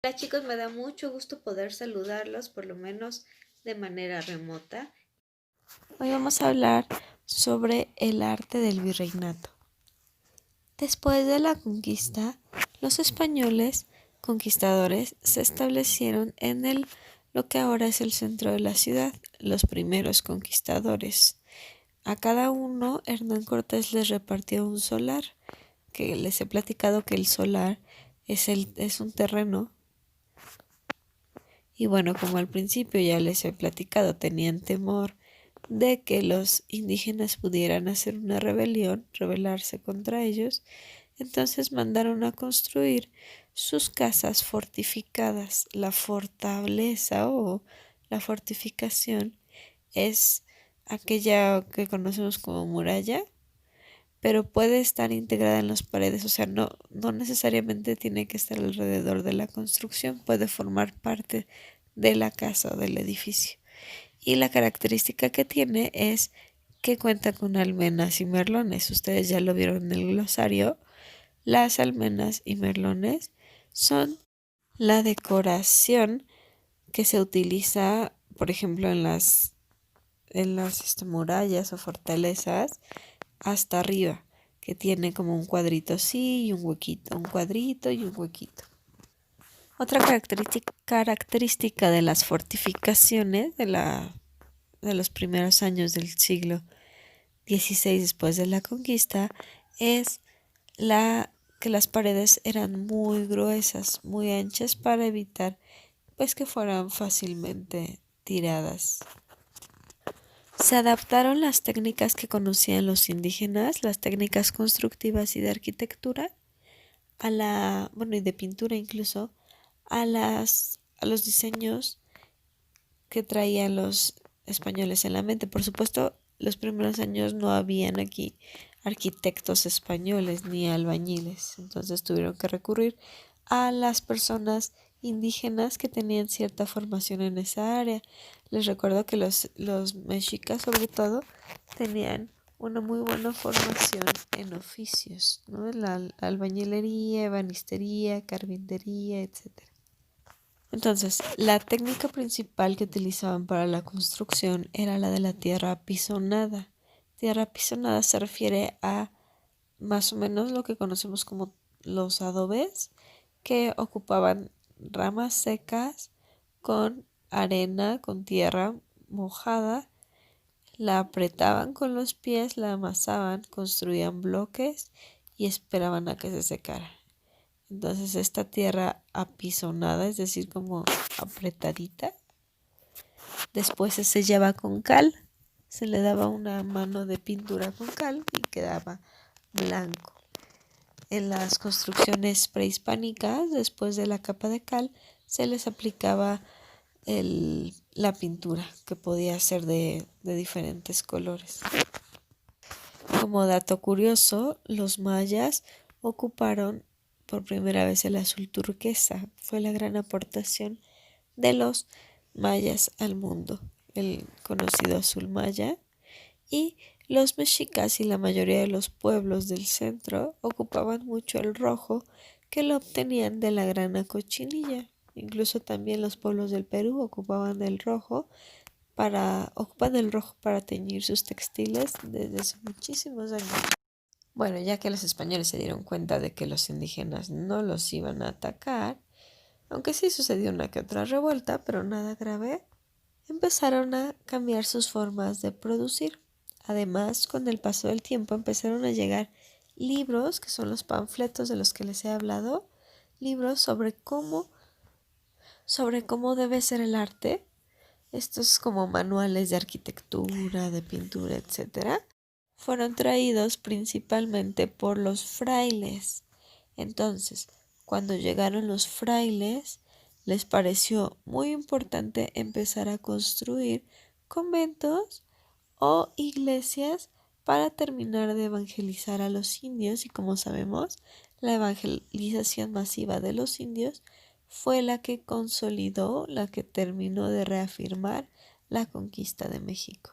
Hola chicos, me da mucho gusto poder saludarlos, por lo menos de manera remota. Hoy vamos a hablar sobre el arte del virreinato. Después de la conquista, los españoles conquistadores se establecieron en lo que ahora es el centro de la ciudad, los primeros conquistadores. A cada uno Hernán Cortés les repartió un solar, que les he platicado que el solar es un terreno. Y bueno, como al principio ya les he platicado, tenían temor de que los indígenas pudieran hacer una rebelión, rebelarse contra ellos, entonces mandaron a construir sus casas fortificadas. La fortaleza o la fortificación es aquella que conocemos como muralla, pero puede estar integrada en las paredes, o sea, no necesariamente tiene que estar alrededor de la construcción, puede formar parte de la casa o del edificio. Y la característica que tiene es que cuenta con almenas y merlones. Ustedes ya lo vieron en el glosario. Las almenas y merlones son la decoración que se utiliza, por ejemplo, en las murallas o fortalezas hasta arriba, que tiene como un cuadrito así y un huequito, un cuadrito y un huequito. Otra característica de las fortificaciones de los primeros años del siglo XVI después de la conquista es que las paredes eran muy gruesas, muy anchas para evitar pues que fueran fácilmente tiradas. Se adaptaron las técnicas que conocían los indígenas, las técnicas constructivas y de arquitectura, y de pintura incluso, a los diseños que traían los españoles en la mente. Por supuesto, los primeros años no habían aquí arquitectos españoles ni albañiles, entonces tuvieron que recurrir a las personas indígenas que tenían cierta formación en esa área. Les recuerdo que los mexicas sobre todo tenían una muy buena formación en oficios, ¿no? La albañilería, ebanistería, carpintería, etcétera. Entonces, la técnica principal que utilizaban para la construcción era la de la tierra apisonada. Tierra apisonada se refiere a más o menos lo que conocemos como los adobes, que ocupaban ramas secas con arena, con tierra mojada, la apretaban con los pies, la amasaban, construían bloques y esperaban a que se secara. Entonces esta tierra apisonada, es decir, como apretadita, después se sellaba con cal, se le daba una mano de pintura con cal y quedaba blanco. En las construcciones prehispánicas, después de la capa de cal, se les aplicaba la pintura, que podía ser de diferentes colores. Como dato curioso, los mayas ocuparon por primera vez el azul turquesa. Fue la gran aportación de los mayas al mundo, el conocido azul maya. Y los mexicas y la mayoría de los pueblos del centro ocupaban mucho el rojo, que lo obtenían de la grana cochinilla. Incluso también los pueblos del Perú ocupan el rojo para teñir sus textiles desde hace muchísimos años. Bueno, ya que los españoles se dieron cuenta de que los indígenas no los iban a atacar, aunque sí sucedió una que otra revuelta, pero nada grave, empezaron a cambiar sus formas de producir. Además, con el paso del tiempo empezaron a llegar libros, que son los panfletos de los que les he hablado, libros sobre cómo debe ser el arte. Estos como manuales de arquitectura, de pintura, etcétera, fueron traídos principalmente por los frailes. Entonces, cuando llegaron los frailes, les pareció muy importante empezar a construir conventos o iglesias para terminar de evangelizar a los indios. Y como sabemos, la evangelización masiva de los indios fue la que consolidó, la que terminó de reafirmar la conquista de México.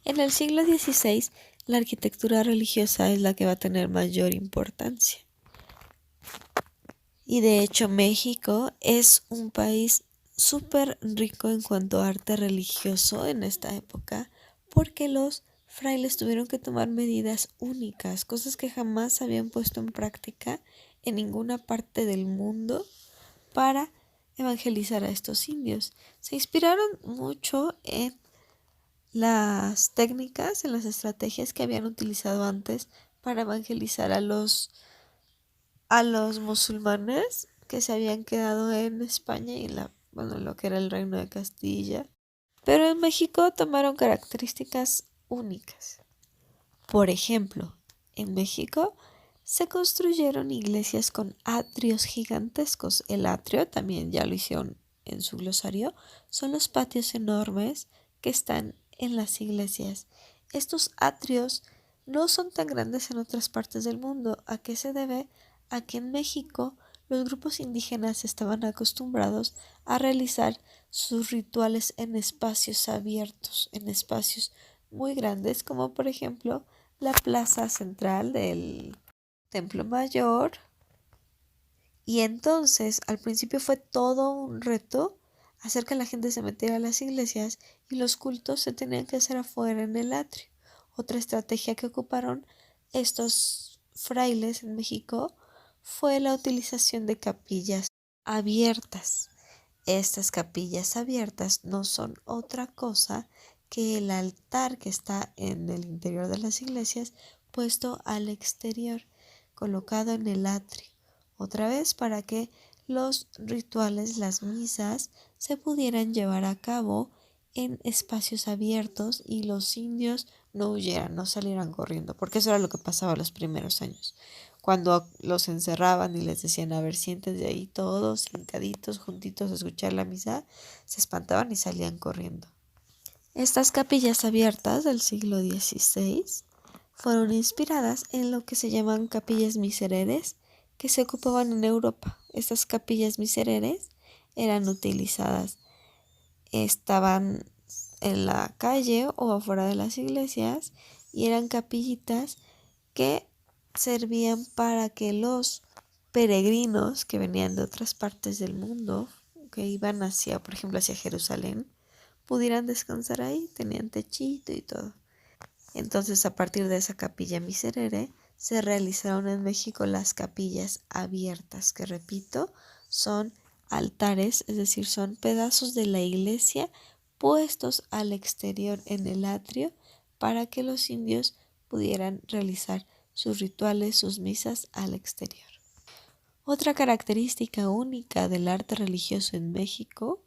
En el siglo XVI, la arquitectura religiosa es la que va a tener mayor importancia. Y de hecho México es un país súper rico en cuanto a arte religioso en esta época, porque los frailes tuvieron que tomar medidas únicas, cosas que jamás habían puesto en práctica en ninguna parte del mundo para evangelizar a estos indios. Se inspiraron mucho en las técnicas, en las estrategias que habían utilizado antes para evangelizar a los musulmanes que se habían quedado en España y en lo que era el Reino de Castilla. Pero en México tomaron características únicas. Por ejemplo, en México se construyeron iglesias con atrios gigantescos. El atrio, también ya lo hicieron en su glosario, son los patios enormes que están en las iglesias. Estos atrios no son tan grandes en otras partes del mundo. ¿A qué se debe? A que en México los grupos indígenas estaban acostumbrados a realizar sus rituales en espacios abiertos, en espacios muy grandes, como por ejemplo la plaza central del Templo Mayor. Y entonces al principio fue todo un reto hacer que la gente se metiera a las iglesias y los cultos se tenían que hacer afuera en el atrio. Otra estrategia que ocuparon estos frailes en México fue la utilización de capillas abiertas. Estas capillas abiertas no son otra cosa que el altar que está en el interior de las iglesias puesto al exterior, colocado en el atrio, otra vez para que los rituales, las misas, se pudieran llevar a cabo en espacios abiertos y los indios no huyeran, no salieran corriendo, porque eso era lo que pasaba los primeros años. Cuando los encerraban y les decían, a ver, siéntense ahí todos, hincaditos, juntitos a escuchar la misa, se espantaban y salían corriendo. Estas capillas abiertas del siglo XVI fueron inspiradas en lo que se llaman capillas misereres que se ocupaban en Europa. Estas capillas misereres eran utilizadas, estaban en la calle o afuera de las iglesias y eran capillitas que servían para que los peregrinos que venían de otras partes del mundo, que iban hacia, por ejemplo, hacia Jerusalén, pudieran descansar ahí, tenían techito y todo. Entonces, a partir de esa capilla miserere, se realizaron en México las capillas abiertas, que repito, son altares, es decir, son pedazos de la iglesia puestos al exterior en el atrio para que los indios pudieran realizar sus rituales, sus misas al exterior. Otra característica única del arte religioso en México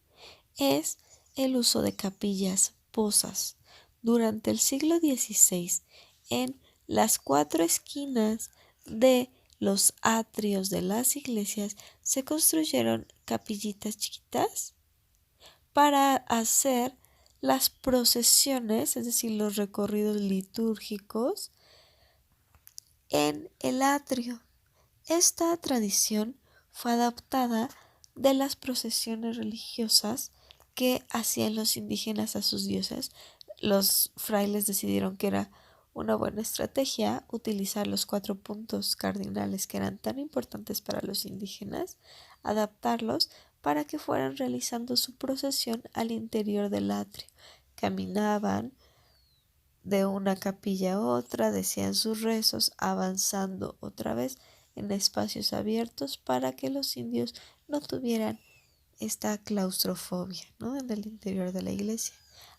es el uso de capillas posas. Durante el siglo XVI, en las 4 esquinas de los atrios de las iglesias se construyeron capillitas chiquitas para hacer las procesiones, es decir, los recorridos litúrgicos en el atrio. Esta tradición fue adaptada de las procesiones religiosas que hacían los indígenas a sus dioses. Los frailes decidieron que era una buena estrategia utilizar los 4 puntos cardinales que eran tan importantes para los indígenas, adaptarlos para que fueran realizando su procesión al interior del atrio. Caminaban de una capilla a otra, decían sus rezos, avanzando otra vez en espacios abiertos para que los indios no tuvieran esta claustrofobia, ¿no?, en el interior de la iglesia.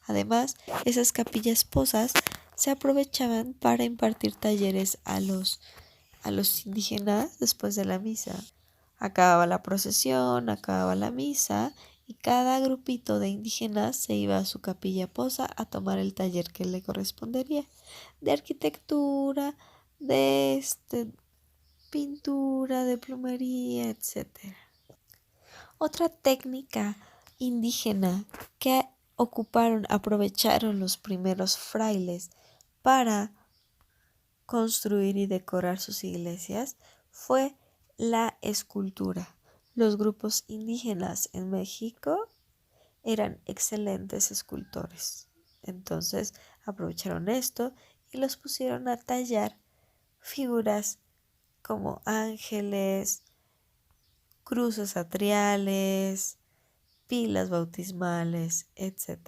Además, esas capillas posas se aprovechaban para impartir talleres a los indígenas después de la misa. Acababa la procesión, acababa la misa y cada grupito de indígenas se iba a su capilla posa a tomar el taller que le correspondería de arquitectura, de pintura, de plomería, etc. Otra técnica indígena que aprovecharon los primeros frailes para construir y decorar sus iglesias fue la escultura. Los grupos indígenas en México eran excelentes escultores. Entonces aprovecharon esto y los pusieron a tallar figuras como ángeles, cruces atriales, pilas bautismales, etc.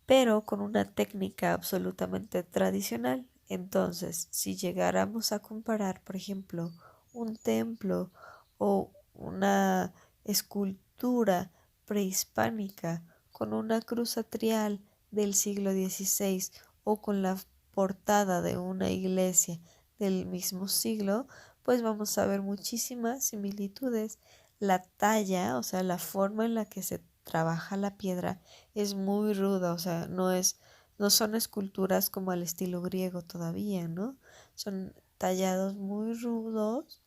Pero con una técnica absolutamente tradicional. Entonces, si llegáramos a comparar, por ejemplo, un templo o una escultura prehispánica con una cruz atrial del siglo XVI o con la portada de una iglesia del mismo siglo, pues vamos a ver muchísimas similitudes. La talla, o sea, la forma en la que se trabaja la piedra es muy ruda, o sea, no son esculturas como al estilo griego todavía, ¿no? Son tallados muy rudos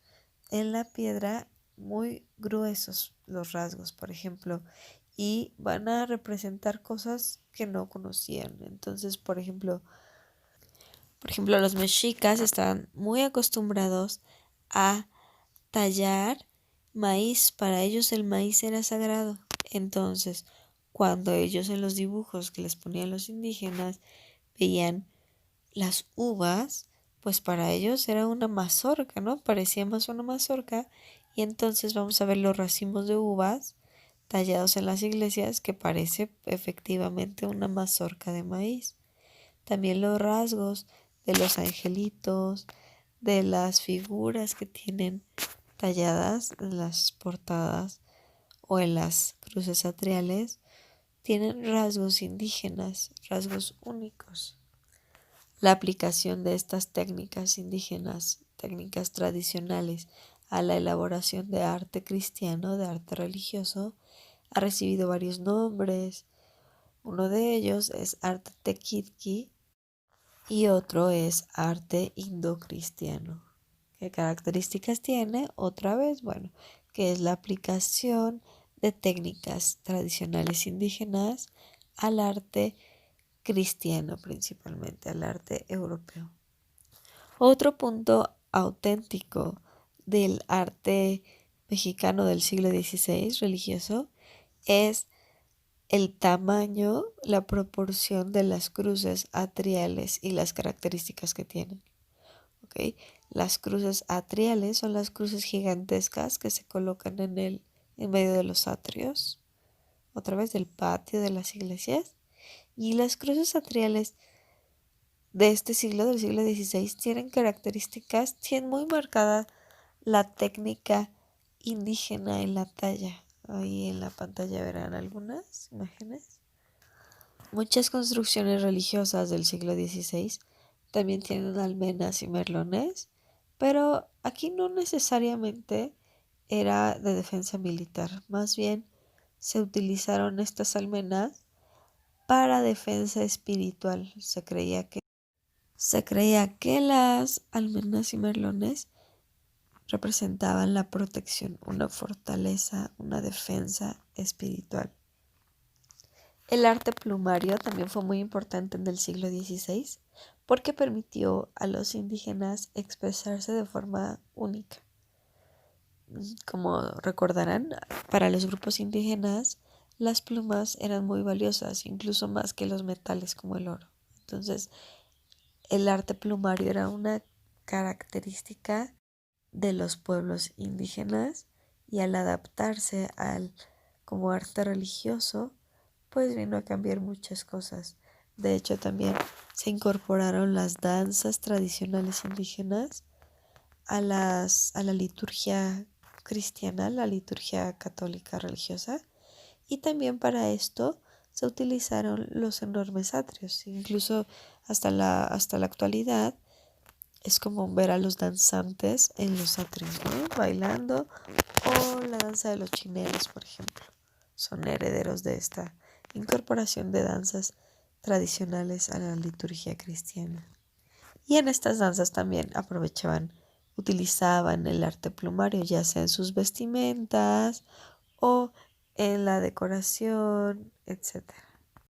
en la piedra, muy gruesos los rasgos, por ejemplo, y van a representar cosas que no conocían. Entonces, por ejemplo, los mexicas estaban muy acostumbrados a tallar maíz. Para ellos el maíz era sagrado. Entonces, cuando ellos en los dibujos que les ponían los indígenas veían las uvas, pues para ellos era una mazorca, ¿no? Parecía más una mazorca. Y entonces vamos a ver los racimos de uvas tallados en las iglesias que parece efectivamente una mazorca de maíz. También los rasgos de los angelitos, de las figuras que tienen talladas en las portadas o en las cruces atriales, tienen rasgos indígenas, rasgos únicos. La aplicación de estas técnicas indígenas, técnicas tradicionales, a la elaboración de arte cristiano, de arte religioso, ha recibido varios nombres. Uno de ellos es arte tequitqui y otro es arte indocristiano. ¿Qué características tiene? Otra vez, bueno, que es la aplicación de técnicas tradicionales indígenas al arte cristiano, principalmente al arte europeo. Otro punto auténtico del arte mexicano del siglo XVI religioso es el tamaño, la proporción de las cruces atriales y las características que tienen. ¿Okay? Las cruces atriales son las cruces gigantescas que se colocan en medio de los atrios, otra vez del patio de las iglesias. Y las cruces atriales de este siglo, del siglo XVI, tienen características, tienen muy marcada la técnica indígena en la talla. Ahí en la pantalla verán algunas imágenes. Muchas construcciones religiosas del siglo XVI también tienen almenas y merlones, pero aquí no necesariamente era de defensa militar, más bien se utilizaron estas almenas para defensa espiritual. Se creía que las almenas y merlones representaban la protección, una fortaleza, una defensa espiritual. El arte plumario también fue muy importante en el siglo XVI porque permitió a los indígenas expresarse de forma única. Como recordarán, para los grupos indígenas las plumas eran muy valiosas, incluso más que los metales como el oro. Entonces, el arte plumario era una característica de los pueblos indígenas y al adaptarse como arte religioso, pues vino a cambiar muchas cosas. De hecho, también se incorporaron las danzas tradicionales indígenas a la liturgia cristiana, la liturgia católica religiosa, y también para esto se utilizaron los enormes atrios. Incluso hasta la actualidad es común ver a los danzantes en los atrios, ¿no? Bailando, o la danza de los chineros, por ejemplo. Son herederos de esta incorporación de danzas tradicionales a la liturgia cristiana. Y en estas danzas también utilizaban el arte plumario, ya sea en sus vestimentas o en la decoración, etc.